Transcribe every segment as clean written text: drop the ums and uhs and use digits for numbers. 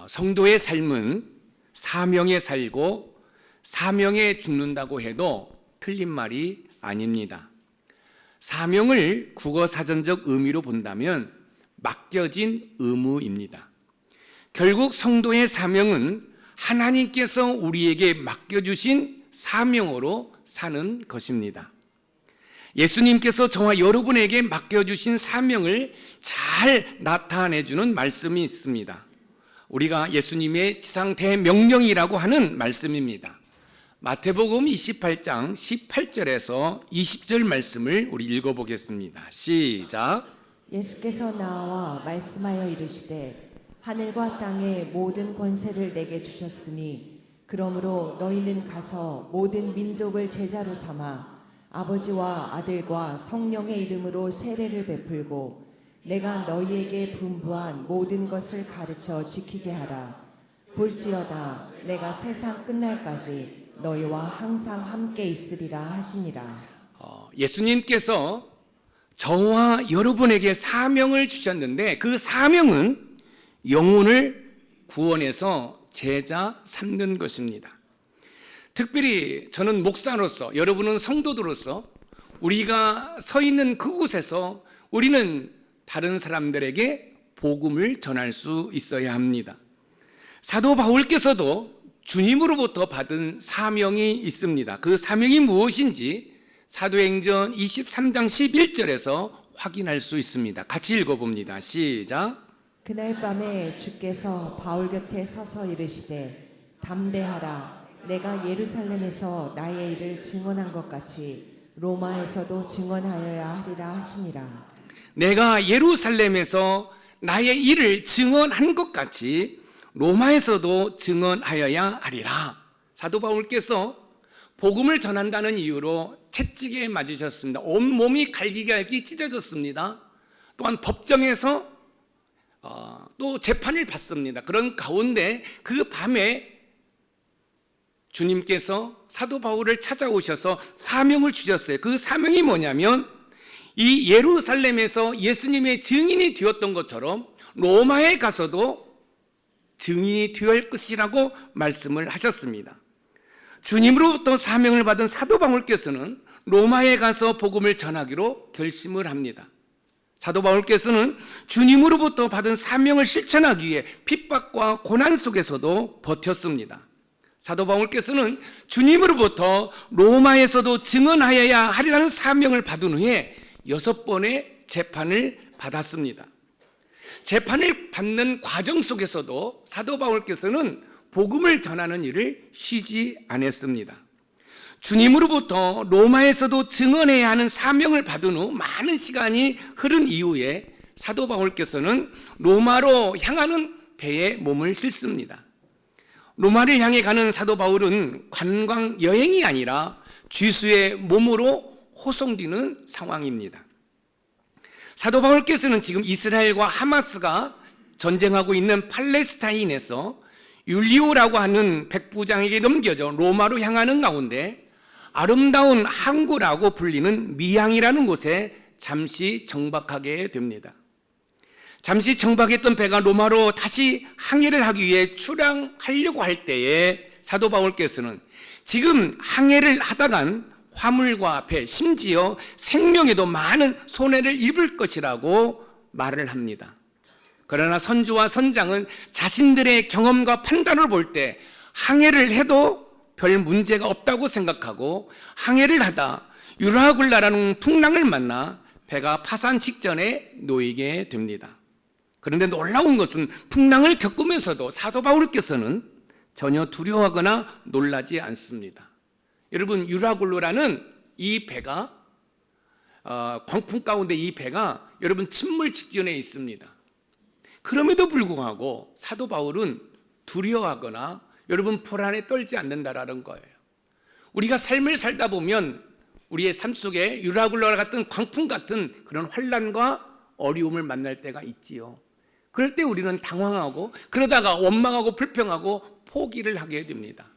성도의 삶은 사명에 살고 사명에 죽는다고 해도 틀린 말이 아닙니다. 사명을 국어 사전적 의미로 본다면 맡겨진 의무입니다. 결국 성도의 사명은 하나님께서 우리에게 맡겨주신 사명으로 사는 것입니다. 예수님께서 저와 여러분에게 맡겨주신 사명을 잘 나타내주는 말씀이 있습니다. 우리가 예수님의 지상 대명령이라고 하는 말씀입니다. 마태복음 28장 18절에서 20절 말씀을 우리 읽어보겠습니다. 시작. 예수께서 나와 말씀하여 이르시되 하늘과 땅의 모든 권세를 내게 주셨으니 그러므로 너희는 가서 모든 민족을 제자로 삼아 아버지와 아들과 성령의 이름으로 세례를 베풀고 내가 너희에게 분부한 모든 것을 가르쳐 지키게 하라. 볼지어다 내가 세상 끝날까지 너희와 항상 함께 있으리라 하시니라. 예수님께서 저와 여러분에게 사명을 주셨는데 그 사명은 영혼을 구원해서 제자 삼는 것입니다. 특별히 저는 목사로서, 여러분은 성도들로서 우리가 서 있는 그곳에서 우리는 다른 사람들에게 복음을 전할 수 있어야 합니다. 사도 바울께서도 주님으로부터 받은 사명이 있습니다. 그 사명이 무엇인지 사도행전 23장 11절에서 확인할 수 있습니다. 같이 읽어봅니다. 시작. 그날 밤에 주께서 바울 곁에 서서 이르시되 담대하라. 내가 예루살렘에서 나의 일을 증언한 것 같이 로마에서도 증언하여야 하리라 하시니라. 내가 예루살렘에서 나의 일을 증언한 것 같이 로마에서도 증언하여야 하리라. 사도 바울께서 복음을 전한다는 이유로 채찍에 맞으셨습니다. 온몸이 갈기갈기 찢어졌습니다. 또한 법정에서 또 재판을 받습니다. 그런 가운데 그 밤에 주님께서 사도 바울을 찾아오셔서 사명을 주셨어요. 그 사명이 뭐냐면 이 예루살렘에서 예수님의 증인이 되었던 것처럼 로마에 가서도 증인이 되어야 것이라고 말씀을 하셨습니다. 주님으로부터 사명을 받은 사도 바울께서는 로마에 가서 복음을 전하기로 결심을 합니다. 사도 바울께서는 주님으로부터 받은 사명을 실천하기 위해 핍박과 고난 속에서도 버텼습니다. 사도 바울께서는 주님으로부터 로마에서도 증언하여야 하리라는 사명을 받은 후에 6번의 재판을 받았습니다. 재판을 받는 과정 속에서도 사도 바울께서는 복음을 전하는 일을 쉬지 않았습니다. 주님으로부터 로마에서도 증언해야 하는 사명을 받은 후 많은 시간이 흐른 이후에 사도 바울께서는 로마로 향하는 배에 몸을 싣습니다. 로마를 향해 가는 사도 바울은 관광 여행이 아니라 쥐수의 몸으로 호송되는 상황입니다. 사도 바울께서는 지금 이스라엘과 하마스가 전쟁하고 있는 팔레스타인에서 율리오라고 하는 백부장에게 넘겨져 로마로 향하는 가운데 아름다운 항구라고 불리는 미항이라는 곳에 잠시 정박하게 됩니다. 잠시 정박했던 배가 로마로 다시 항해를 하기 위해 출항하려고 할 때에 사도 바울께서는 지금 항해를 하다간 화물과 배, 심지어 생명에도 많은 손해를 입을 것이라고 말을 합니다. 그러나 선주와 선장은 자신들의 경험과 판단을 볼 때 항해를 해도 별 문제가 없다고 생각하고 항해를 하다 유라굴라라는 풍랑을 만나 배가 파산 직전에 놓이게 됩니다. 그런데 놀라운 것은 풍랑을 겪으면서도 사도 바울께서는 전혀 두려워하거나 놀라지 않습니다. 여러분, 유라굴로라는 이 배가 광풍 가운데 이 배가 여러분 침몰 직전에 있습니다. 그럼에도 불구하고 사도 바울은 두려워하거나 여러분 불안에 떨지 않는다라는 거예요. 우리가 삶을 살다 보면 우리의 삶 속에 유라굴로와 같은 광풍 같은 그런 환난과 어려움을 만날 때가 있지요. 그럴 때 우리는 당황하고 그러다가 원망하고 불평하고 포기를 하게 됩니다.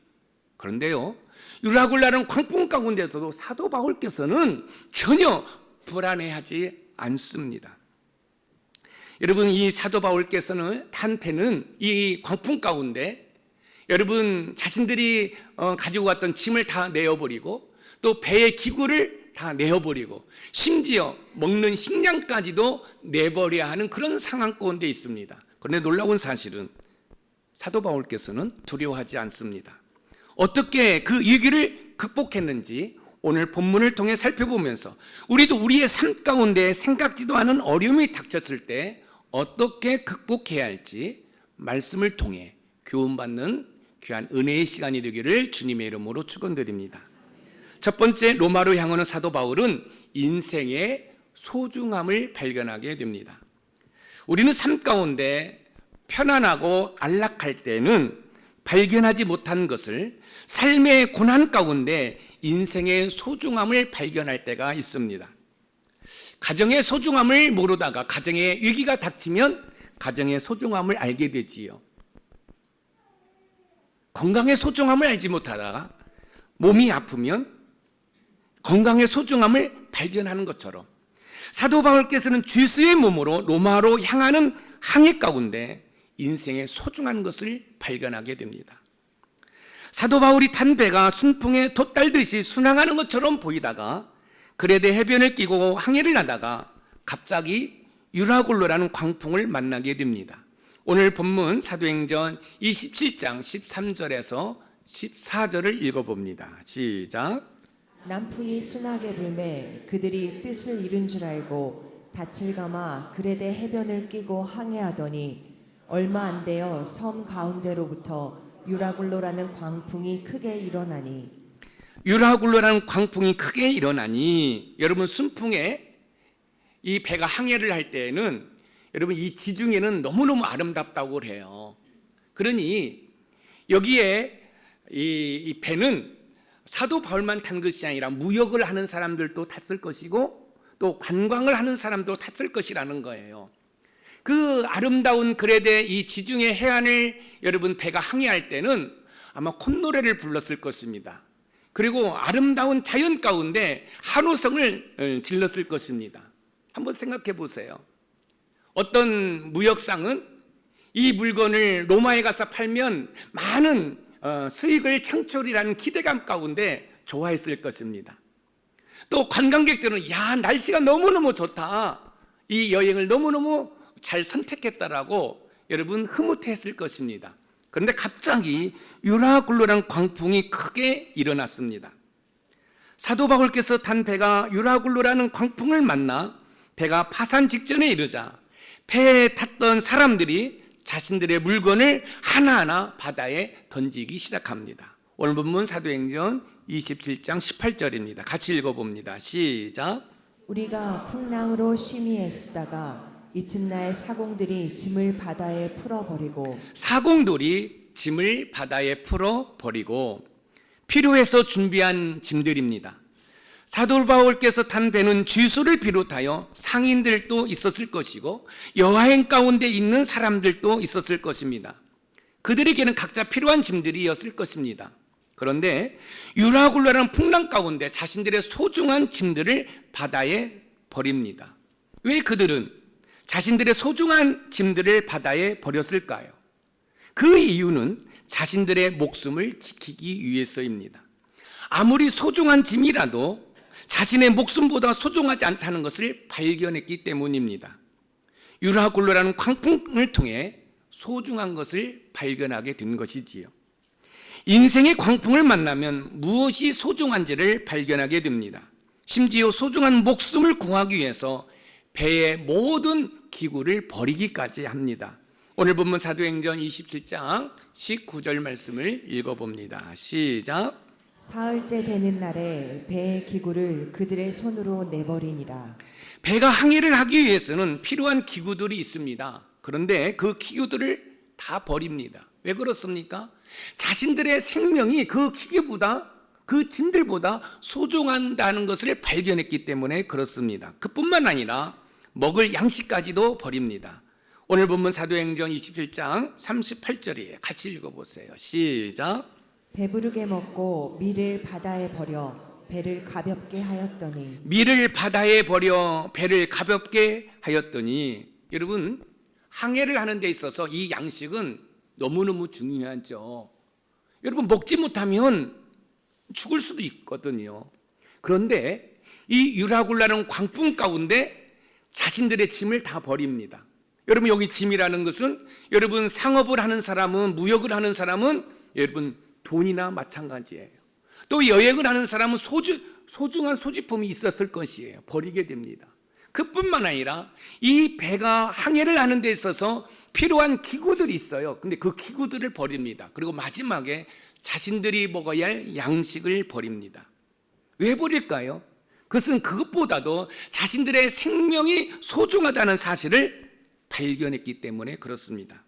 그런데요, 유라굴라는 광풍 가운데서도 사도 바울께서는 전혀 불안해하지 않습니다. 여러분, 이 사도 바울께서는 탄 배는 이 광풍 가운데 여러분 자신들이 가지고 갔던 짐을 다 내어버리고 또 배의 기구를 다 내어버리고 심지어 먹는 식량까지도 내버려야 하는 그런 상황 가운데 있습니다. 그런데 놀라운 사실은 사도 바울께서는 두려워하지 않습니다. 어떻게 그 위기를 극복했는지 오늘 본문을 통해 살펴보면서 우리도 우리의 삶 가운데 생각지도 않은 어려움이 닥쳤을 때 어떻게 극복해야 할지 말씀을 통해 교훈받는 귀한 은혜의 시간이 되기를 주님의 이름으로 축원드립니다. 첫 번째, 로마로 향하는 사도 바울은 인생의 소중함을 발견하게 됩니다. 우리는 삶 가운데 편안하고 안락할 때는 발견하지 못한 것을 삶의 고난 가운데 인생의 소중함을 발견할 때가 있습니다. 가정의 소중함을 모르다가 가정의 위기가 닥치면 가정의 소중함을 알게 되지요. 건강의 소중함을 알지 못하다가 몸이 아프면 건강의 소중함을 발견하는 것처럼 사도 바울께서는 죄수의 몸으로 로마로 향하는 항해 가운데 인생의 소중한 것을 발견하게 됩니다. 사도 바울이 탄 배가 순풍에 돛달듯이 순항하는 것처럼 보이다가 그레데 해변을 끼고 항해를 하다가 갑자기 유라굴로라는 광풍을 만나게 됩니다. 오늘 본문 사도행전 27장 13절에서 14절을 읽어봅니다. 시작. 남풍이 순하게 불매 그들이 뜻을 이룬 줄 알고 닻을 감아 그레데 해변을 끼고 항해하더니 얼마 안 되어 섬 가운데로부터 유라굴로라는 광풍이 크게 일어나니 유라굴로라는 광풍이 크게 일어나니 여러분 순풍에 이 배가 항해를 할 때에는 여러분 이 지중해는 너무너무 아름답다고 해요. 그러니 여기에 이 배는 사도 바울만 탄 것이 아니라 무역을 하는 사람들도 탔을 것이고 또 관광을 하는 사람도 탔을 것이라는 거예요. 그 아름다운 그레데 이 지중해 해안을 여러분 배가 항해할 때는 아마 콧노래를 불렀을 것입니다. 그리고 아름다운 자연 가운데 한호성을 질렀을 것입니다. 한번 생각해 보세요. 어떤 무역상은 이 물건을 로마에 가서 팔면 많은 수익을 창출이라는 기대감 가운데 좋아했을 것입니다. 또 관광객들은 야, 날씨가 너무너무 좋다, 이 여행을 너무너무 잘 선택했다라고 여러분 흐뭇했을 것입니다. 그런데 갑자기 유라굴로라는 광풍이 크게 일어났습니다. 사도 바울께서 탄 배가 유라굴로라는 광풍을 만나 배가 파산 직전에 이르자 배에 탔던 사람들이 자신들의 물건을 하나하나 바다에 던지기 시작합니다. 오늘 본문 사도행전 27장 18절입니다. 같이 읽어봅니다. 시작. 우리가 풍랑으로 심히 애쓰다가 이튿날 사공들이 짐을 바다에 풀어버리고 사공들이 짐을 바다에 풀어버리고 필요해서 준비한 짐들입니다. 사도 바울께서 탄 배는 죄수를 비롯하여 상인들도 있었을 것이고 여행 가운데 있는 사람들도 있었을 것입니다. 그들에게는 각자 필요한 짐들이었을 것입니다. 그런데 유라굴로라는 풍랑 가운데 자신들의 소중한 짐들을 바다에 버립니다. 왜 그들은 자신들의 소중한 짐들을 바다에 버렸을까요? 그 이유는 자신들의 목숨을 지키기 위해서입니다. 아무리 소중한 짐이라도 자신의 목숨보다 소중하지 않다는 것을 발견했기 때문입니다. 유라굴로라는 광풍을 통해 소중한 것을 발견하게 된 것이지요. 인생의 광풍을 만나면 무엇이 소중한지를 발견하게 됩니다. 심지어 소중한 목숨을 구하기 위해서 배의 모든 기구를 버리기까지 합니다. 오늘 본문 사도행전 27장 19절 말씀을 읽어봅니다. 시작. 사흘째 되는 날에 배의 기구를 그들의 손으로 내버리니라. 배가 항해를 하기 위해서는 필요한 기구들이 있습니다. 그런데 그 기구들을 다 버립니다. 왜 그렇습니까? 자신들의 생명이 그 기구보다 그 짐들보다 소중하다는 것을 발견했기 때문에 그렇습니다. 그뿐만 아니라 먹을 양식까지도 버립니다. 오늘 본문 사도행전 27장 38절이에요. 같이 읽어보세요. 시작. 배부르게 먹고 밀을 바다에 버려 배를 가볍게 하였더니 밀을 바다에 버려 배를 가볍게 하였더니 여러분, 항해를 하는 데 있어서 이 양식은 너무너무 중요하죠. 여러분, 먹지 못하면 죽을 수도 있거든요. 그런데 이 유라굴라는 광풍 가운데 자신들의 짐을 다 버립니다. 여러분, 여기 짐이라는 것은 여러분 상업을 하는 사람은, 무역을 하는 사람은 여러분 돈이나 마찬가지예요. 또 여행을 하는 사람은 소중한 소지품이 있었을 것이에요. 버리게 됩니다. 그뿐만 아니라 이 배가 항해를 하는 데 있어서 필요한 기구들이 있어요. 근데 그 기구들을 버립니다. 그리고 마지막에 자신들이 먹어야 할 양식을 버립니다. 왜 버릴까요? 그것은 그것보다도 자신들의 생명이 소중하다는 사실을 발견했기 때문에 그렇습니다.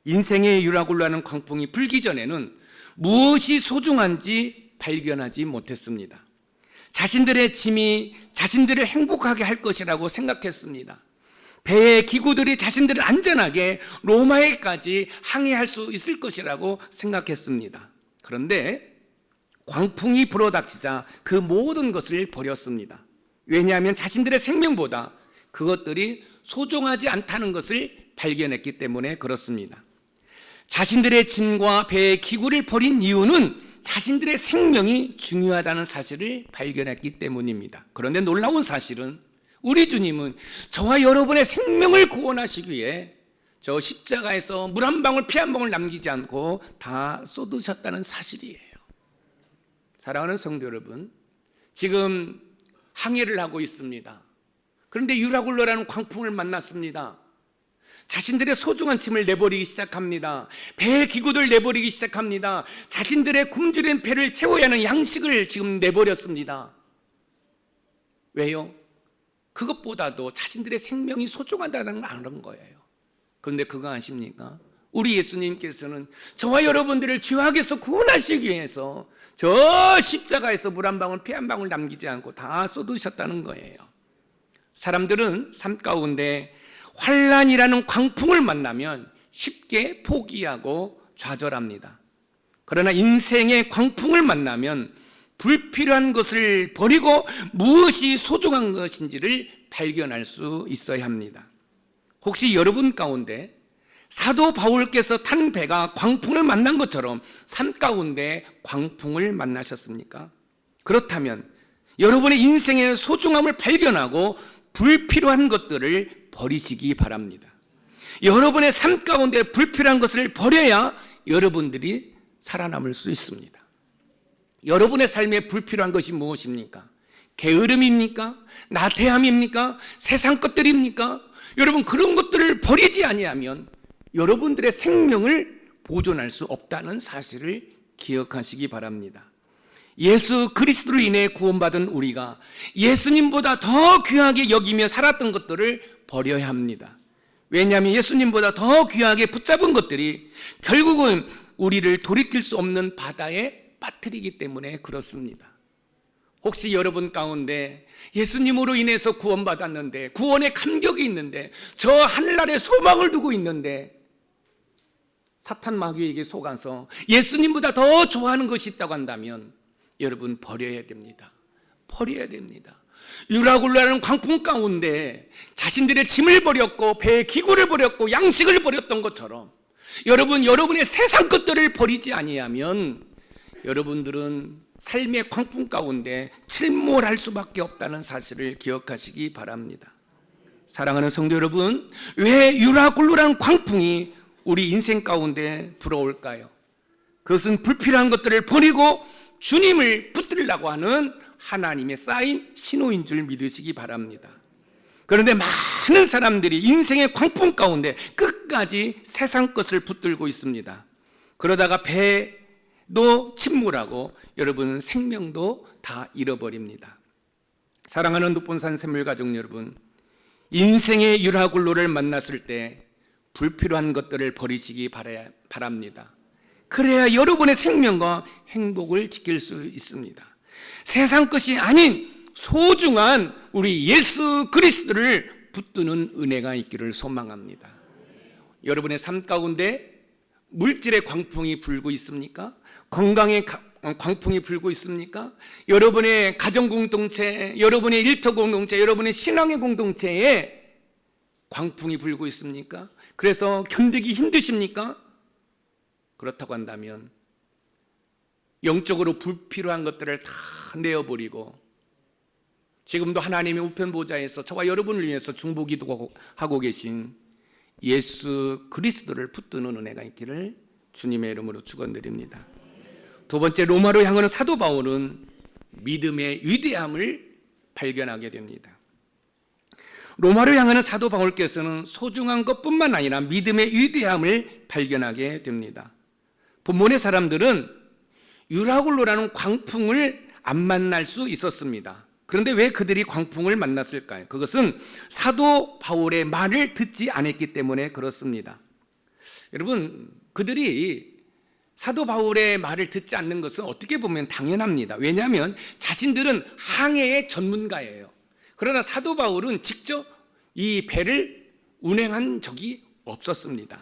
인생의 유라굴라는 광풍이 불기 전에는 무엇이 소중한지 발견하지 못했습니다. 자신들의 짐이 자신들을 행복하게 할 것이라고 생각했습니다. 배의 기구들이 자신들을 안전하게 로마에까지 항해할 수 있을 것이라고 생각했습니다. 그런데 광풍이 불어닥치자 그 모든 것을 버렸습니다. 왜냐하면 자신들의 생명보다 그것들이 소중하지 않다는 것을 발견했기 때문에 그렇습니다. 자신들의 짐과 배의 기구를 버린 이유는 자신들의 생명이 중요하다는 사실을 발견했기 때문입니다. 그런데 놀라운 사실은 우리 주님은 저와 여러분의 생명을 구원하시기 위해 저 십자가에서 물 한 방울 피 한 방울 남기지 않고 다 쏟으셨다는 사실이에요. 사랑하는 성도 여러분, 지금 항해를 하고 있습니다. 그런데 유라굴라라는 광풍을 만났습니다. 자신들의 소중한 짐을 내버리기 시작합니다. 배의 기구들 내버리기 시작합니다. 자신들의 굶주린 배를 채워야 하는 양식을 지금 내버렸습니다. 왜요? 그것보다도 자신들의 생명이 소중하다는 걸 아는 거예요. 그런데 그거 아십니까? 우리 예수님께서는 저와 여러분들을 죄악에서 구원하시기 위해서 저 십자가에서 물 한 방울 피 한 방울 남기지 않고 다 쏟으셨다는 거예요. 사람들은 삶 가운데 환란이라는 광풍을 만나면 쉽게 포기하고 좌절합니다. 그러나 인생의 광풍을 만나면 불필요한 것을 버리고 무엇이 소중한 것인지를 발견할 수 있어야 합니다. 혹시 여러분 가운데 사도 바울께서 탄 배가 광풍을 만난 것처럼 삶 가운데 광풍을 만나셨습니까? 그렇다면 여러분의 인생의 소중함을 발견하고 불필요한 것들을 버리시기 바랍니다. 여러분의 삶 가운데 불필요한 것을 버려야 여러분들이 살아남을 수 있습니다. 여러분의 삶에 불필요한 것이 무엇입니까? 게으름입니까? 나태함입니까? 세상 것들입니까? 여러분, 그런 것들을 버리지 아니하면 여러분들의 생명을 보존할 수 없다는 사실을 기억하시기 바랍니다. 예수 그리스도로 인해 구원받은 우리가 예수님보다 더 귀하게 여기며 살았던 것들을 버려야 합니다. 왜냐하면 예수님보다 더 귀하게 붙잡은 것들이 결국은 우리를 돌이킬 수 없는 바다에 빠뜨리기 때문에 그렇습니다. 혹시 여러분 가운데 예수님으로 인해서 구원받았는데, 구원의 감격이 있는데, 저 하늘나라에 소망을 두고 있는데 사탄 마귀에게 속아서 예수님보다 더 좋아하는 것이 있다고 한다면 여러분 버려야 됩니다. 버려야 됩니다. 유라굴라는 광풍 가운데 자신들의 짐을 버렸고 배의 기구를 버렸고 양식을 버렸던 것처럼 여러분의 세상 것들을 버리지 아니하면 여러분들은 삶의 광풍 가운데 침몰할 수밖에 없다는 사실을 기억하시기 바랍니다. 사랑하는 성도 여러분, 왜 유라굴라는 광풍이 우리 인생 가운데 불어올까요? 그것은 불필요한 것들을 버리고 주님을 붙들려고 하는 하나님의 쌓인 신호인 줄 믿으시기 바랍니다. 그런데 많은 사람들이 인생의 광풍 가운데 끝까지 세상 것을 붙들고 있습니다. 그러다가 배도 침몰하고 여러분 생명도 다 잃어버립니다. 사랑하는 녹본산 샘물가족 여러분, 인생의 유라굴로를 만났을 때 불필요한 것들을 버리시기 바랍니다. 그래야 여러분의 생명과 행복을 지킬 수 있습니다. 세상 것이 아닌 소중한 우리 예수 그리스도를 붙드는 은혜가 있기를 소망합니다. 여러분의 삶 가운데 물질의 광풍이 불고 있습니까? 건강의 광풍이 불고 있습니까? 여러분의 가정 공동체, 여러분의 일터 공동체, 여러분의 신앙의 공동체에 광풍이 불고 있습니까? 그래서 견디기 힘드십니까? 그렇다고 한다면 영적으로 불필요한 것들을 다 내어버리고 지금도 하나님의 우편 보좌에서 저와 여러분을 위해서 중보기도 하고 계신 예수 그리스도를 붙드는 은혜가 있기를 주님의 이름으로 축원드립니다. 두 번째, 로마로 향하는 사도 바울은 믿음의 위대함을 발견하게 됩니다. 로마로 향하는 사도 바울께서는 소중한 것뿐만 아니라 믿음의 위대함을 발견하게 됩니다. 본문의 사람들은 유라굴로라는 광풍을 안 만날 수 있었습니다. 그런데 왜 그들이 광풍을 만났을까요? 그것은 사도 바울의 말을 듣지 않았기 때문에 그렇습니다. 여러분, 그들이 사도 바울의 말을 듣지 않는 것은 어떻게 보면 당연합니다. 왜냐하면 자신들은 항해의 전문가예요. 그러나 사도 바울은 직접 이 배를 운행한 적이 없었습니다.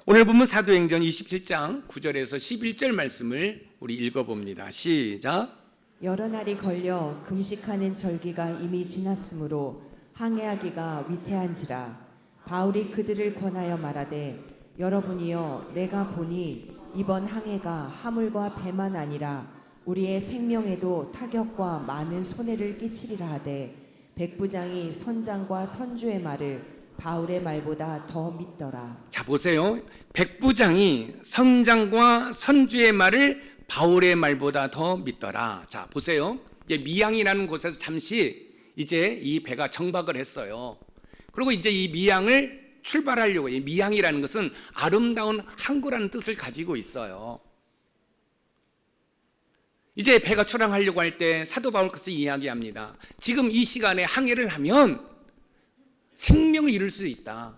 오늘 보면 사도행전 27장 9절에서 11절 말씀을 우리 읽어봅니다. 시작. 여러 날이 걸려 금식하는 절기가 이미 지났으므로 항해하기가 위태한지라. 바울이 그들을 권하여 말하되 여러분이여 내가 보니 이번 항해가 화물과 배만 아니라 우리의 생명에도 타격과 많은 손해를 끼치리라 하되 백부장이 선장과 선주의 말을 바울의 말보다 더 믿더라. 자, 보세요. 백부장이 선장과 선주의 말을 바울의 말보다 더 믿더라. 자, 보세요. 이제 미양이라는 곳에서 잠시 이제 이 배가 정박을 했어요. 그리고 이제 이 미양을 출발하려고, 이 미양이라는 것은 아름다운 항구라는 뜻을 가지고 있어요. 이제 배가 출항하려고 할 때 사도 바울께서 이야기합니다. 지금 이 시간에 항해를 하면 생명을 잃을 수 있다.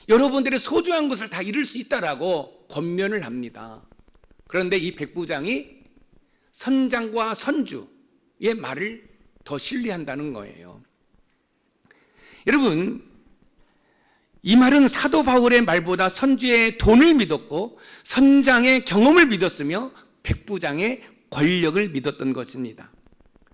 여러분들의 소중한 것을 다 잃을 수 있다라고 권면을 합니다. 그런데 이 백부장이 선장과 선주의 말을 더 신뢰한다는 거예요. 여러분, 이 말은 사도 바울의 말보다 선주의 돈을 믿었고 선장의 경험을 믿었으며 백부장의 권력을 믿었던 것입니다.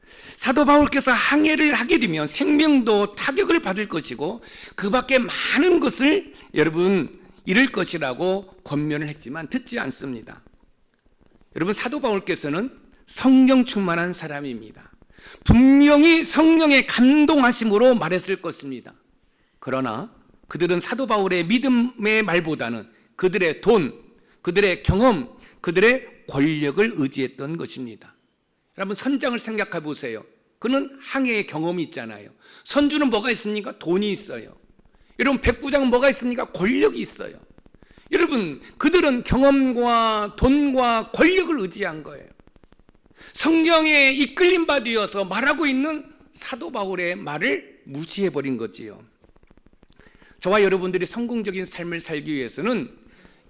사도 바울께서 항해를 하게 되면 생명도 타격을 받을 것이고 그 밖에 많은 것을 여러분 잃을 것이라고 권면을 했지만 듣지 않습니다. 여러분, 사도 바울께서는 성령 충만한 사람입니다. 분명히 성령의 감동하심으로 말했을 것입니다. 그러나 그들은 사도 바울의 믿음의 말보다는 그들의 돈, 그들의 경험, 그들의 권력을 의지했던 것입니다. 여러분, 선장을 생각해 보세요. 그는 항해의 경험이 있잖아요. 선주는 뭐가 있습니까? 돈이 있어요. 여러분, 백부장은 뭐가 있습니까? 권력이 있어요. 여러분, 그들은 경험과 돈과 권력을 의지한 거예요. 성령에 이끌림 받으어서 말하고 있는 사도 바울의 말을 무시해버린 거지요. 저와 여러분들이 성공적인 삶을 살기 위해서는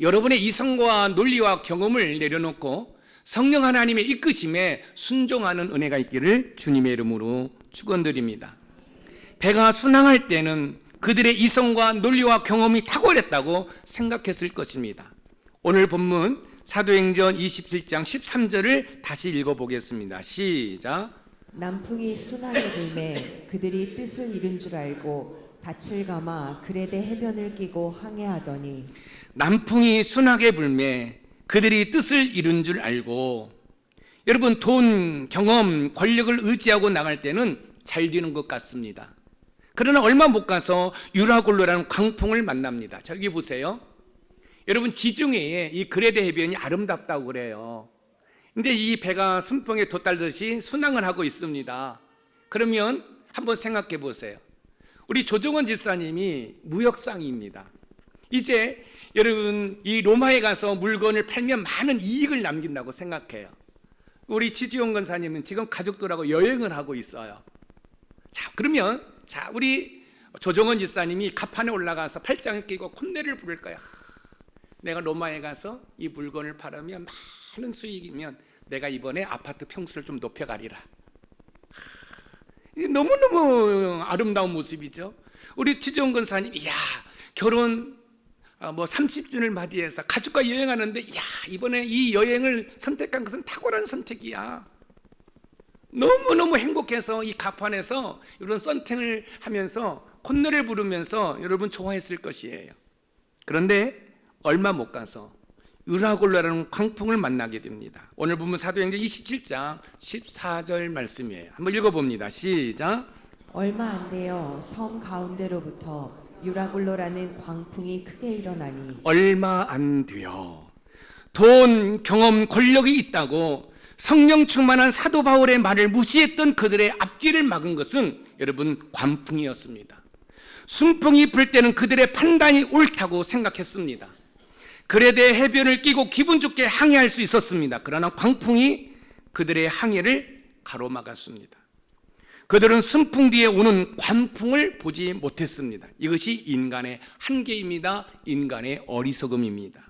여러분의 이성과 논리와 경험을 내려놓고 성령 하나님의 이끄심에 순종하는 은혜가 있기를 주님의 이름으로 축원드립니다. 배가 순항할 때는 그들의 이성과 논리와 경험이 탁월했다고 생각했을 것입니다. 오늘 본문 사도행전 27장 13절을 다시 읽어보겠습니다. 시작. 남풍이 순하게 불매 그들이 뜻을 이룬 줄 알고 닻을 감아 그레데 해변을 끼고 항해하더니. 남풍이 순하게 불매 그들이 뜻을 이룬 줄 알고. 여러분, 돈, 경험, 권력을 의지하고 나갈 때는 잘 되는 것 같습니다. 그러나 얼마 못 가서 유라굴로라는 광풍을 만납니다. 저기 보세요. 여러분, 지중해에 이 그레데 해변이 아름답다고 그래요. 근데 이 배가 순풍에 돛달듯이 순항을 하고 있습니다. 그러면 한번 생각해 보세요. 우리 조정원 집사님이 무역상입니다. 이제 여러분, 이 로마에 가서 물건을 팔면 많은 이익을 남긴다고 생각해요. 우리 지지용 권사님은 지금 가족들하고 여행을 하고 있어요. 자, 그러면 우리 조정원 집사님이 갑판에 올라가서 팔짱을 끼고 콧노래를 부를 거야. 내가 로마에 가서 이 물건을 팔으면 많은 수익이면 내가 이번에 아파트 평수를 좀 높여가리라. 너무너무 아름다운 모습이죠. 우리 지지용 권사님, 이야, 결혼 30주년을 맞이해서 가족과 여행하는데, 이야, 이번에 이 여행을 선택한 것은 탁월한 선택이야. 너무너무 행복해서 이 갑판에서 이런 썬팅을 하면서 콧노래를 부르면서 여러분 좋아했을 것이에요. 그런데 얼마 못 가서 유라굴라라는 광풍을 만나게 됩니다. 오늘 보면 사도행전 27장 14절 말씀이에요. 한번 읽어봅니다. 시작. 얼마 안 되어 섬 가운데로부터 유라굴로라는 광풍이 크게 일어나니 얼마 안 돼요. 돈, 경험, 권력이 있다고 성령 충만한 사도 바울의 말을 무시했던 그들의 앞길을 막은 것은 여러분 광풍이었습니다. 순풍이 불 때는 그들의 판단이 옳다고 생각했습니다. 글에 대해 해변을 끼고 기분 좋게 항해할 수 있었습니다. 그러나 광풍이 그들의 항해를 가로막았습니다. 그들은 순풍 뒤에 오는 광풍을 보지 못했습니다. 이것이 인간의 한계입니다. 인간의 어리석음입니다.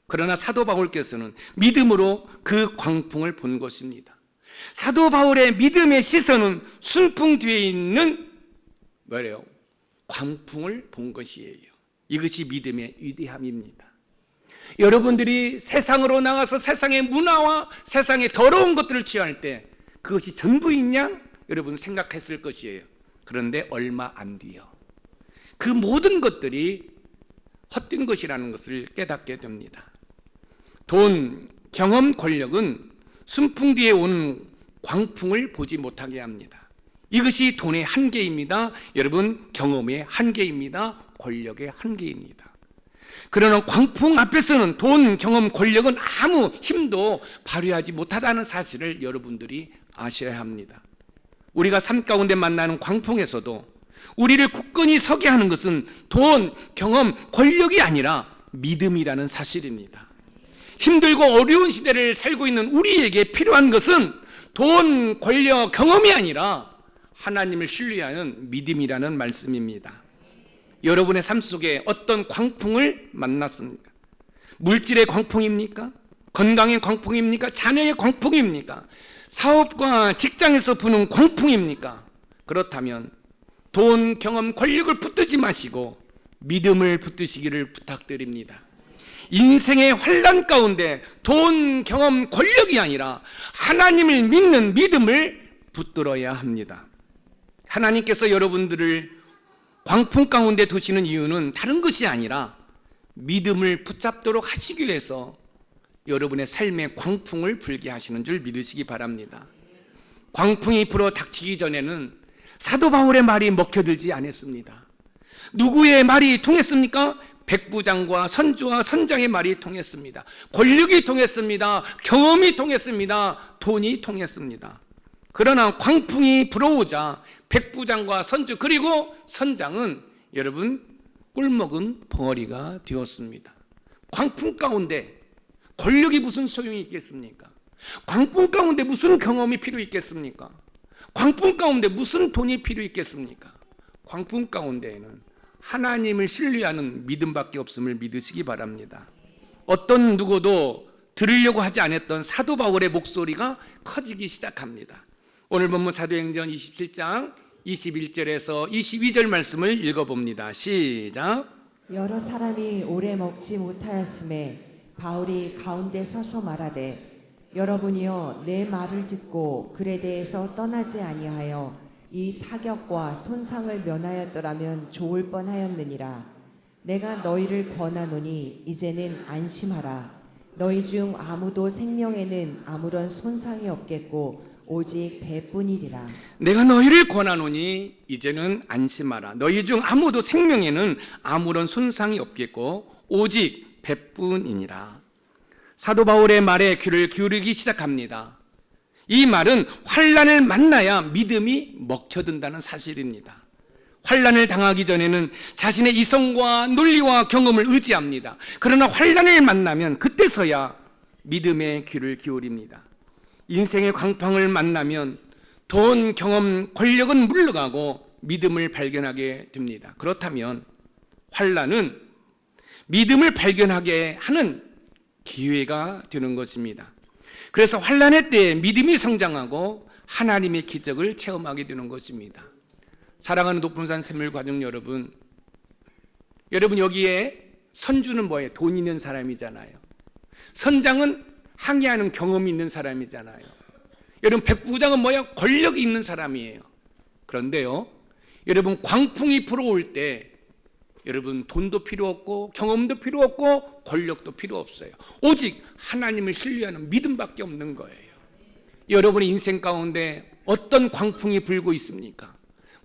그러나 사도 바울께서는 믿음으로 그 광풍을 본 것입니다. 사도 바울의 믿음의 시선은 순풍 뒤에 있는 뭐래요? 광풍을 본 것이에요. 이것이 믿음의 위대함입니다. 여러분들이 세상으로 나가서 세상의 문화와 세상의 더러운 것들을 취할 때 그것이 전부인 양 여러분 생각했을 것이에요. 그런데 얼마 안 뒤요. 그 모든 것들이 헛된 것이라는 것을 깨닫게 됩니다. 돈, 경험, 권력은 순풍 뒤에 오는 광풍을 보지 못하게 합니다. 이것이 돈의 한계입니다. 여러분, 경험의 한계입니다. 권력의 한계입니다. 그러나 광풍 앞에서는 돈, 경험, 권력은 아무 힘도 발휘하지 못하다는 사실을 여러분들이 아셔야 합니다. 우리가 삶 가운데 만나는 광풍에서도 우리를 굳건히 서게 하는 것은 돈, 경험, 권력이 아니라 믿음이라는 사실입니다. 힘들고 어려운 시대를 살고 있는 우리에게 필요한 것은 돈, 권력, 경험이 아니라 하나님을 신뢰하는 믿음이라는 말씀입니다. 여러분의 삶 속에 어떤 광풍을 만났습니까? 물질의 광풍입니까? 건강의 광풍입니까? 자녀의 광풍입니까? 사업과 직장에서 부는 광풍입니까? 그렇다면 돈, 경험, 권력을 붙들지 마시고 믿음을 붙드시기를 부탁드립니다. 인생의 환난 가운데 돈, 경험, 권력이 아니라 하나님을 믿는 믿음을 붙들어야 합니다. 하나님께서 여러분들을 광풍 가운데 두시는 이유는 다른 것이 아니라 믿음을 붙잡도록 하시기 위해서 여러분의 삶에 광풍을 불게 하시는 줄 믿으시기 바랍니다. 광풍이 불어 닥치기 전에는 사도 바울의 말이 먹혀들지 않았습니다. 누구의 말이 통했습니까? 백부장과 선주와 선장의 말이 통했습니다. 권력이 통했습니다. 경험이 통했습니다. 돈이 통했습니다. 그러나 광풍이 불어오자 백부장과 선주 그리고 선장은 여러분 꿀먹은 벙어리가 되었습니다. 광풍 가운데 권력이 무슨 소용이 있겠습니까? 광풍 가운데 무슨 경험이 필요 있겠습니까? 광풍 가운데 무슨 돈이 필요 있겠습니까? 광풍 가운데에는 하나님을 신뢰하는 믿음밖에 없음을 믿으시기 바랍니다. 어떤 누구도 들으려고 하지 않았던 사도 바울의 목소리가 커지기 시작합니다. 오늘 본문 사도행전 27장 21절에서 22절 말씀을 읽어봅니다. 시작. 여러 사람이 오래 먹지 못하였음에 바울이 가운데 서서 말하되 여러분이여 내 말을 듣고 글에 대해서 떠나지 아니하여 이 타격과 손상을 면하였더라면 좋을 뻔하였느니라. 내가 너희를 권하노니 이제는 안심하라. 너희 중 아무도 생명에는 아무런 손상이 없겠고 오직 배뿐이리라. 내가 너희를 권하노니 이제는 안심하라. 너희 중 아무도 생명에는 아무런 손상이 없겠고 오직 배뿐이니라. 사도 바울의 말에 귀를 기울이기 시작합니다. 이 말은 환난을 만나야 믿음이 먹혀든다는 사실입니다. 환난을 당하기 전에는 자신의 이성과 논리와 경험을 의지합니다. 그러나 환난을 만나면 그때서야 믿음의 귀를 기울입니다. 인생의 광풍을 만나면 돈, 경험, 권력은 물러가고 믿음을 발견하게 됩니다. 그렇다면 환난은 믿음을 발견하게 하는 기회가 되는 것입니다. 그래서 환난의 때에 믿음이 성장하고 하나님의 기적을 체험하게 되는 것입니다. 사랑하는 높은산 샘물가족 여러분, 여기에 선주는 뭐예요? 돈 있는 사람이잖아요. 선장은 항해하는 경험이 있는 사람이잖아요. 여러분 백부장은 뭐예요? 권력이 있는 사람이에요. 그런데요, 여러분, 광풍이 불어올 때 여러분, 돈도 필요 없고 경험도 필요 없고 권력도 필요 없어요. 오직 하나님을 신뢰하는 믿음밖에 없는 거예요. 여러분의 인생 가운데 어떤 광풍이 불고 있습니까?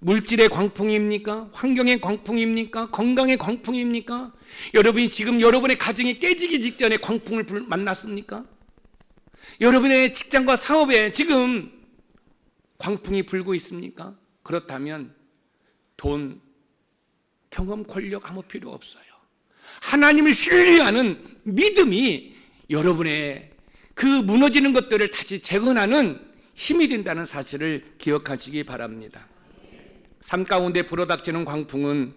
물질의 광풍입니까? 환경의 광풍입니까? 건강의 광풍입니까? 여러분이 지금 여러분의 가정이 깨지기 직전에 광풍을 만났습니까? 여러분의 직장과 사업에 지금 광풍이 불고 있습니까? 그렇다면 돈, 경험, 권력 아무 필요 없어요. 하나님을 신뢰하는 믿음이 여러분의 그 무너지는 것들을 다시 재건하는 힘이 된다는 사실을 기억하시기 바랍니다. 삶 가운데 불어닥치는 광풍은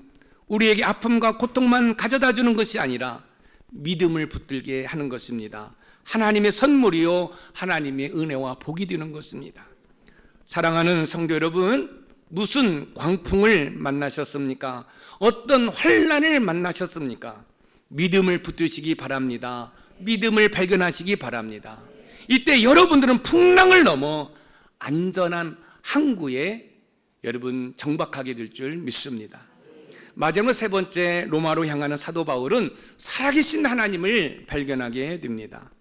우리에게 아픔과 고통만 가져다 주는 것이 아니라 믿음을 붙들게 하는 것입니다. 하나님의 선물이요, 하나님의 은혜와 복이 되는 것입니다. 사랑하는 성도 여러분, 무슨 광풍을 만나셨습니까? 어떤 환난을 만나셨습니까? 믿음을 붙드시기 바랍니다. 믿음을 발견하시기 바랍니다. 이때 여러분들은 풍랑을 넘어 안전한 항구에 여러분 정박하게 될 줄 믿습니다. 마지막으로 세 번째, 로마로 향하는 사도 바울은 살아계신 하나님을 발견하게 됩니다.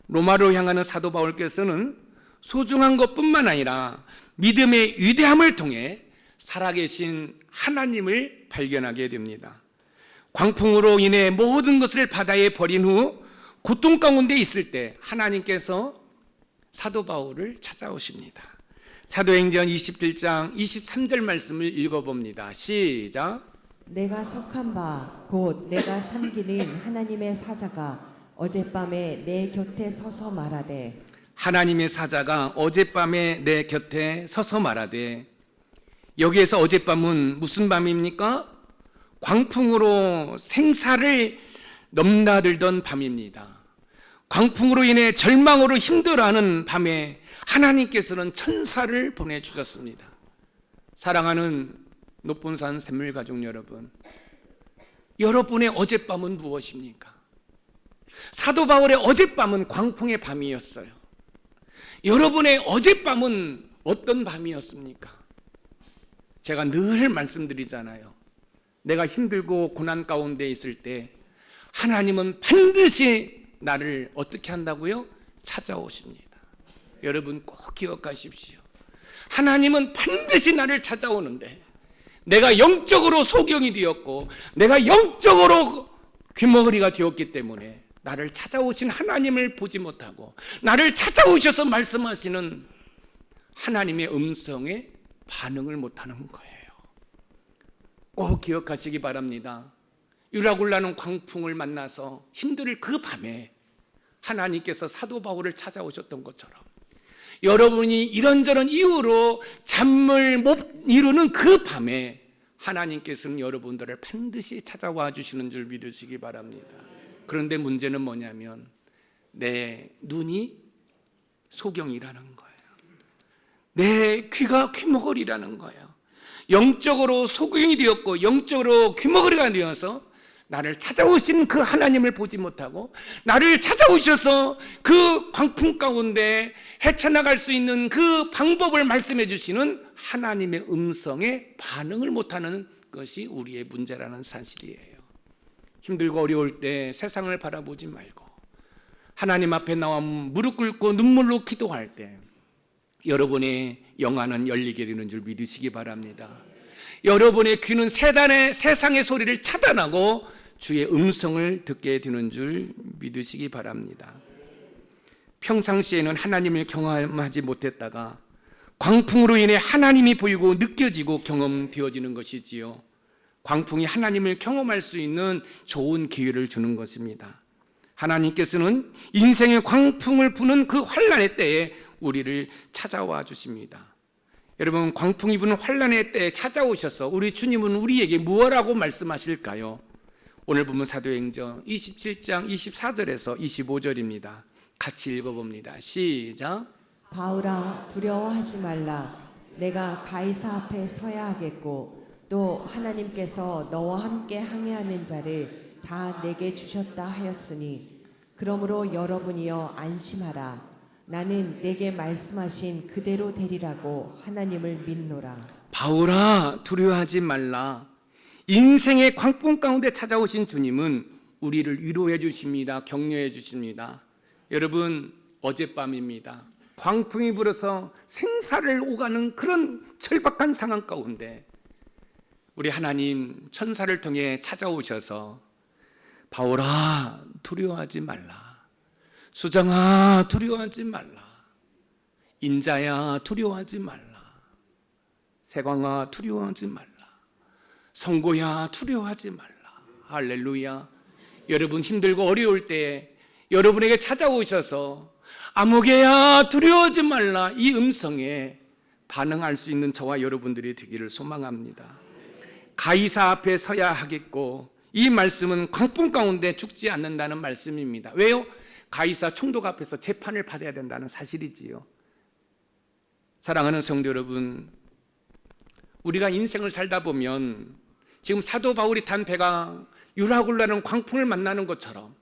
로마로 향하는 사도 바울께서는 소중한 것뿐만 아니라 믿음의 위대함을 통해 살아계신 하나님을 발견하게 됩니다. 광풍으로 인해 모든 것을 바다에 버린 후 고통 가운데 있을 때 하나님께서 사도 바울을 찾아오십니다. 사도행전 27장 23절 말씀을 읽어봅니다. 시작. 내가 속한 바 곧 내가 섬기는 하나님의 사자가 어젯밤에 내 곁에 서서 말하되, 하나님의 사자가 어젯밤에 내 곁에 서서 말하되, 여기에서 어젯밤은 무슨 밤입니까? 광풍으로 생사를 넘나들던 밤입니다. 광풍으로 인해 절망으로 힘들어하는 밤에 하나님께서는 천사를 보내주셨습니다. 사랑하는 높본산 샘물가족 여러분, 여러분의 어젯밤은 무엇입니까? 사도 바울의 어젯밤은 광풍의 밤이었어요. 여러분의 어젯밤은 어떤 밤이었습니까? 제가 늘 말씀드리잖아요. 내가 힘들고 고난 가운데 있을 때 하나님은 반드시 나를 어떻게 한다고요? 찾아오십니다. 여러분 꼭 기억하십시오. 하나님은 반드시 나를 찾아오는데, 내가 영적으로 소경이 되었고 내가 영적으로 귀머거리가 되었기 때문에 나를 찾아오신 하나님을 보지 못하고 나를 찾아오셔서 말씀하시는 하나님의 음성에 반응을 못하는 거예요. 꼭 기억하시기 바랍니다. 유라굴라는 광풍을 만나서 힘들 그 밤에 하나님께서 사도 바울을 찾아오셨던 것처럼 여러분이 이런저런 이유로 잠을 못 이루는 그 밤에 하나님께서는 여러분들을 반드시 찾아와 주시는 줄 믿으시기 바랍니다. 그런데 문제는 뭐냐면 내 눈이 소경이라는 거예요. 내 귀가 귀머거리라는 거예요. 영적으로 소경이 되었고 영적으로 귀머거리가 되어서 나를 찾아오신 그 하나님을 보지 못하고 나를 찾아오셔서 그 광풍 가운데 헤쳐나갈 수 있는 그 방법을 말씀해 주시는 하나님의 음성에 반응을 못하는 것이 우리의 문제라는 사실이에요. 힘들고 어려울 때 세상을 바라보지 말고 하나님 앞에 나와 무릎 꿇고 눈물로 기도할 때 여러분의 영안은 열리게 되는 줄 믿으시기 바랍니다. 여러분의 귀는 세상의 소리를 차단하고 주의 음성을 듣게 되는 줄 믿으시기 바랍니다. 평상시에는 하나님을 경험하지 못했다가 광풍으로 인해 하나님이 보이고 느껴지고 경험되어지는 것이지요. 광풍이 하나님을 경험할 수 있는 좋은 기회를 주는 것입니다. 하나님께서는 인생의 광풍을 부는 그 환난의 때에 우리를 찾아와 주십니다. 여러분, 광풍이 부는 환난의 때에 찾아오셔서 우리 주님은 우리에게 무엇라고 말씀하실까요? 오늘 보면 사도행전 27장 24절에서 25절입니다. 같이 읽어봅니다. 시작. 바울아 두려워하지 말라. 내가 가이사 앞에 서야 하겠고 또 하나님께서 너와 함께 항해하는 자를 다 내게 주셨다 하였으니 그러므로 여러분이여 안심하라. 나는 내게 말씀하신 그대로 되리라고 하나님을 믿노라. 바울아 두려워하지 말라. 인생의 광풍 가운데 찾아오신 주님은 우리를 위로해 주십니다. 격려해 주십니다. 여러분, 어젯밤입니다. 광풍이 불어서 생사를 오가는 그런 절박한 상황 가운데 우리 하나님 천사를 통해 찾아오셔서 바울아 두려워하지 말라. 수정아 두려워하지 말라. 인자야 두려워하지 말라. 세광아 두려워하지 말라. 성고야 두려워하지 말라. 할렐루야. 여러분 힘들고 어려울 때 여러분에게 찾아오셔서 아무개야 두려워하지 말라, 이 음성에 반응할 수 있는 저와 여러분들이 되기를 소망합니다. 가이사 앞에 서야 하겠고, 이 말씀은 광풍 가운데 죽지 않는다는 말씀입니다. 왜요? 가이사 총독 앞에서 재판을 받아야 된다는 사실이지요. 사랑하는 성도 여러분, 우리가 인생을 살다 보면 지금 사도 바울이 탄 배가 유라굴라는 광풍을 만나는 것처럼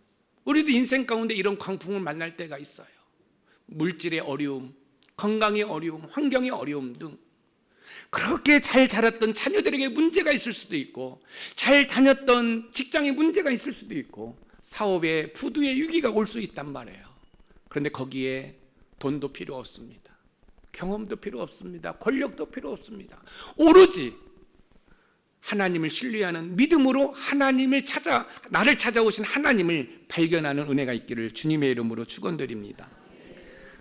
우리도 인생 가운데 이런 광풍을 만날 때가 있어요. 물질의 어려움, 건강의 어려움, 환경의 어려움 등 그렇게 잘 자랐던 자녀들에게 문제가 있을 수도 있고, 잘 다녔던 직장에 문제가 있을 수도 있고, 사업에 부두의 위기가 올 수 있단 말이에요. 그런데 거기에 돈도 필요 없습니다. 경험도 필요 없습니다. 권력도 필요 없습니다. 오로지 하나님을 신뢰하는 믿음으로 나를 찾아오신 하나님을 발견하는 은혜가 있기를 주님의 이름으로 축원드립니다.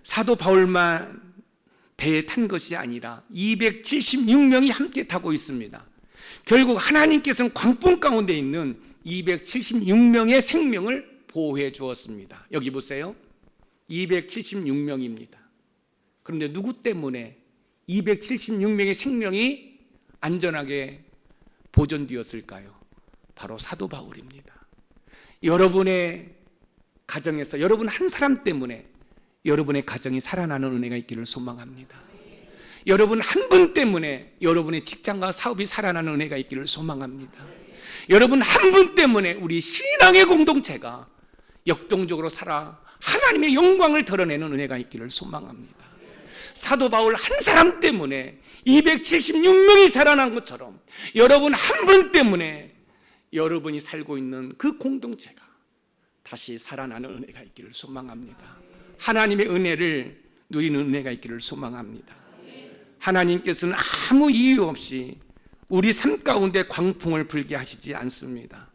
사도 바울만 배에 탄 것이 아니라 276명이 함께 타고 있습니다. 결국 하나님께서는 광풍 가운데 있는 276명의 생명을 보호해 주었습니다. 여기 보세요. 276명입니다. 그런데 누구 때문에 276명의 생명이 안전하게 보존되었을까요? 바로 사도 바울입니다. 여러분의 가정에서 여러분 한 사람 때문에 여러분의 가정이 살아나는 은혜가 있기를 소망합니다. 여러분 한 분 때문에 여러분의 직장과 사업이 살아나는 은혜가 있기를 소망합니다. 여러분 한 분 때문에 우리 신앙의 공동체가 역동적으로 살아 하나님의 영광을 드러내는 은혜가 있기를 소망합니다. 사도 바울 한 사람 때문에 276명이 살아난 것처럼 여러분 한 분 때문에 여러분이 살고 있는 그 공동체가 다시 살아나는 은혜가 있기를 소망합니다. 하나님의 은혜를 누리는 은혜가 있기를 소망합니다. 하나님께서는 아무 이유 없이 우리 삶 가운데 광풍을 불게 하시지 않습니다.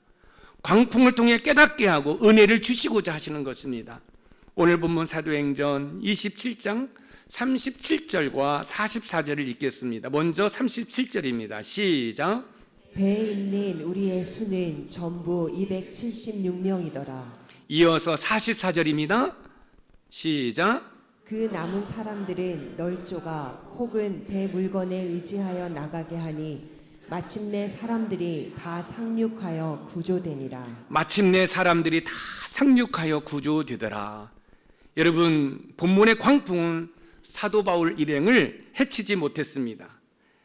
광풍을 통해 깨닫게 하고 은혜를 주시고자 하시는 것입니다. 오늘 본문 사도행전 27장 37절과 44절을 읽겠습니다. 먼저 37절입니다. 시작. 배에 있는 우리의 수는 전부 276명이더라. 이어서 44절입니다. 시작. 그 남은 사람들은 널조가 혹은 배 물건에 의지하여 나가게 하니 마침내 사람들이 다 상륙하여 구조되니라. 마침내 사람들이 다 상륙하여 구조되더라. 여러분, 본문의 광풍은 사도 바울 일행을 해치지 못했습니다.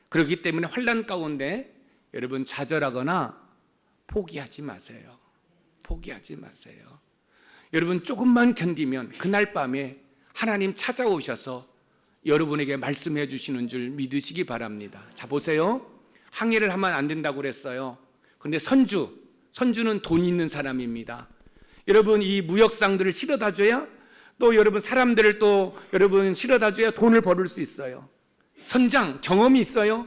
그렇기 때문에 환난 가운데 여러분 좌절하거나 포기하지 마세요. 포기하지 마세요. 여러분 조금만 견디면 그날 밤에 하나님 찾아오셔서 여러분에게 말씀해 주시는 줄 믿으시기 바랍니다. 자, 보세요. 항해를 하면 안 된다고 그랬어요. 그런데 선주는 돈 있는 사람입니다. 여러분 이 무역상들을 실어다 줘야, 또 여러분 사람들을 또 여러분 실어다 줘야 돈을 벌을 수 있어요. 선장 경험이 있어요.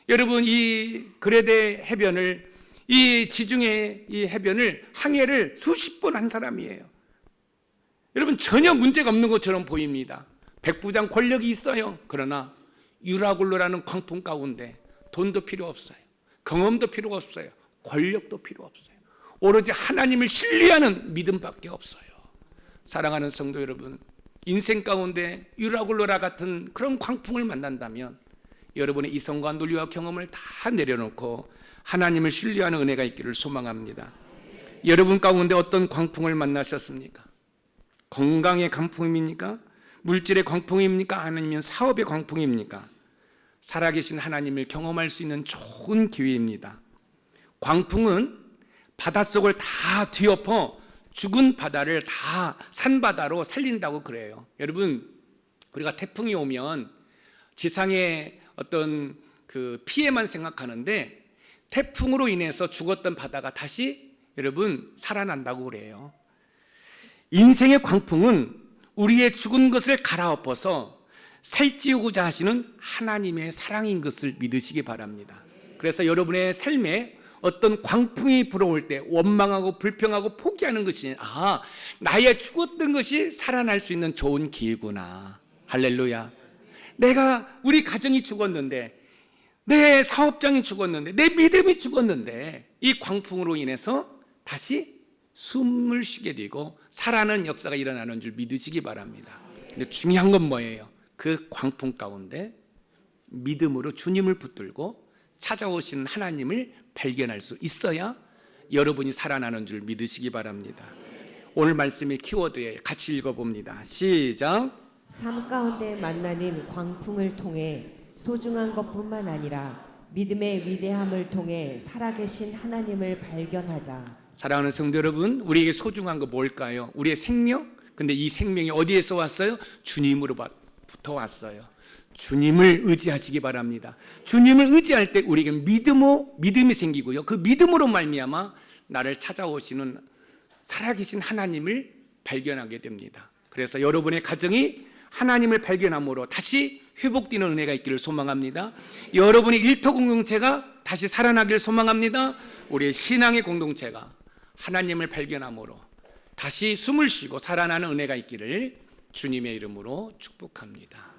여러분 이 그레데 해변을, 이 지중해 이 해변을 항해를 수십 번 한 사람이에요. 여러분 전혀 문제가 없는 것처럼 보입니다. 백부장 권력이 있어요. 그러나 유라굴로라는 광풍 가운데 돈도 필요 없어요. 경험도 필요 없어요. 권력도 필요 없어요. 오로지 하나님을 신뢰하는 믿음밖에 없어요. 사랑하는 성도 여러분, 인생 가운데 유라굴로라 같은 그런 광풍을 만난다면 여러분의 이성과 논리와 경험을 다 내려놓고 하나님을 신뢰하는 은혜가 있기를 소망합니다. 여러분 가운데 어떤 광풍을 만나셨습니까? 건강의 광풍입니까? 물질의 광풍입니까? 아니면 사업의 광풍입니까? 살아계신 하나님을 경험할 수 있는 좋은 기회입니다. 광풍은 바닷속을 다 뒤엎어 죽은 바다를 다 산바다로 살린다고 그래요. 여러분, 우리가 태풍이 오면 지상에 어떤 그 피해만 생각하는데 태풍으로 인해서 죽었던 바다가 다시 여러분 살아난다고 그래요. 인생의 광풍은 우리의 죽은 것을 갈아엎어서 살찌우고자 하시는 하나님의 사랑인 것을 믿으시기 바랍니다. 그래서 여러분의 삶에 어떤 광풍이 불어올 때 원망하고 불평하고 포기하는 것이 나의 죽었던 것이 살아날 수 있는 좋은 기회구나. 할렐루야. 우리 가정이 죽었는데, 내 사업장이 죽었는데, 내 믿음이 죽었는데 이 광풍으로 인해서 다시 숨을 쉬게 되고 살아나는 역사가 일어나는 줄 믿으시기 바랍니다. 근데 중요한 건 뭐예요? 그 광풍 가운데 믿음으로 주님을 붙들고 찾아오시는 하나님을 발견할 수 있어야 여러분이 살아나는 줄 믿으시기 바랍니다. 오늘 말씀의 키워드에 같이 읽어봅니다. 시작. 삶 가운데 만나는 광풍을 통해 소중한 것뿐만 아니라 믿음의 위대함을 통해 살아계신 하나님을 발견하자. 사랑하는 성도 여러분, 우리에게 소중한 거 뭘까요? 우리의 생명? 근데 이 생명이 어디에서 왔어요? 주님으로부터 왔어요. 주님을 의지하시기 바랍니다. 주님을 의지할 때 우리에게 믿음이 생기고요. 그 믿음으로 말미암아 나를 찾아오시는 살아계신 하나님을 발견하게 됩니다. 그래서 여러분의 가정이 하나님을 발견함으로 다시 회복되는 은혜가 있기를 소망합니다. 여러분의 일터 공동체가 다시 살아나기를 소망합니다. 우리의 신앙의 공동체가 하나님을 발견함으로 다시 숨을 쉬고 살아나는 은혜가 있기를 주님의 이름으로 축복합니다.